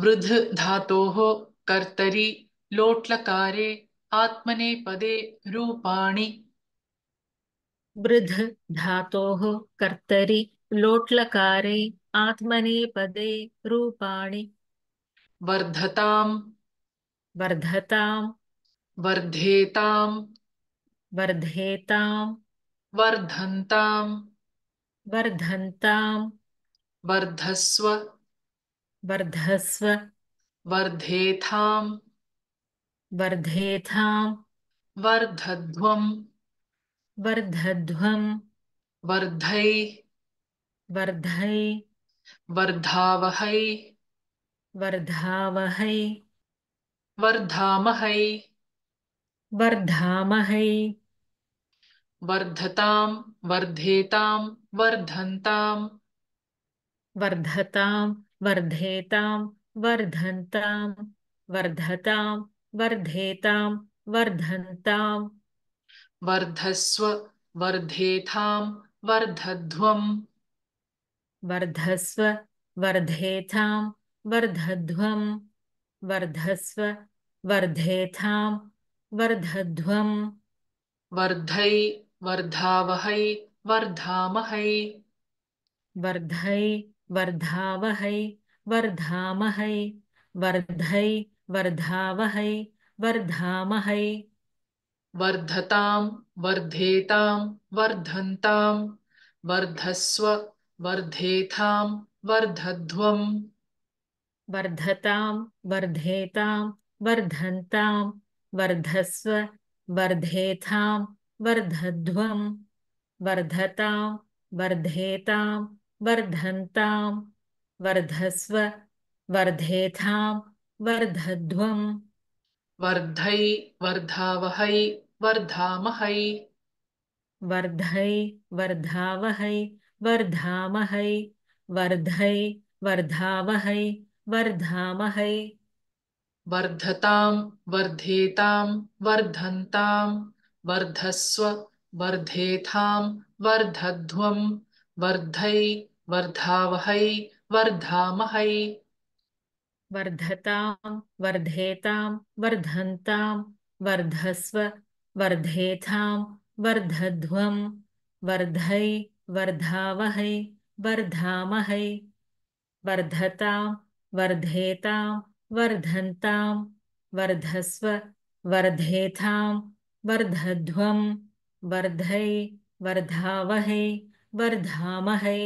वृद्ध धातोः कर्तरि लोट्लकारे आत्मनेपदे रूपाणि। वृद्ध धातोः कर्तरि लोट्लकारे आत्मनेपदे रूपाणि। वर्धताम् वर्धताम् वर्धेताम् वर्धेताम् वर्धन्ताम् वर्धन्ताम् वर्धस्व वर्धस्व वर्धेथाम् वर्धेथाम् वर्धध्वम् वर्धध्वम् वर्धै वर्धै वर्धावहै वर्धावहै वर्धामहै। वर्धामहै वर्धताम् वर्धेताम् वर्धन्ताम् वर्धताम् वर्धेताम् वर्धन्ताम् वर्धताम् वर्धेताम् वर्धन्ताम् वर्धस्व वर्धेथाम् वर्धध्वम् वर्धस्व वर्धेथाम् वर्धध्वम् वर्धस्व वर्धेथाम् वर्धध्वम् वर्धै वर्धावहै वर्धामहै। वर्धै वर्धावहै वर्धामहै वर्धै वर्धावहै वर्धामहै वर्धताम् वर्धेताम् वर्धन्ताम् वर्धस्व वर्धेथाम् वर्धध्वम् वर्धताम् वर्धेताम् वर्धन्ताम् वर्धस्व वर्धेथाम् वर्धध्वम् वर्धताम् वर्धेताम् वर्धन्ताम् वर्धस्व वर्धेथाम् वर्धध्वम् वर्धै वर्धावहै वर्धामहै। वर्धै वर्धावहै वर्धामहै वर्धै वर्धावहै वर्धामहै वर्धताम् वर्धेताम् वर्धन्ताम् वर्धस्व वर्धेथाम् वर्धध्वम् वर्धै वर्धावहै वर्धामहै। वर्धताम् वर्धेताम् वर्धन्ताम् वर्धस्व वर्धेथाम् वर्धध्वम् वर्धै वर्धावहै वर्धामहै वर्धताम् वर्धेताम् वर्धन्ताम् वर्धस्व वर्धेथाम् वर्धध्वम् वर्धै वर्धावहै वर्धामहै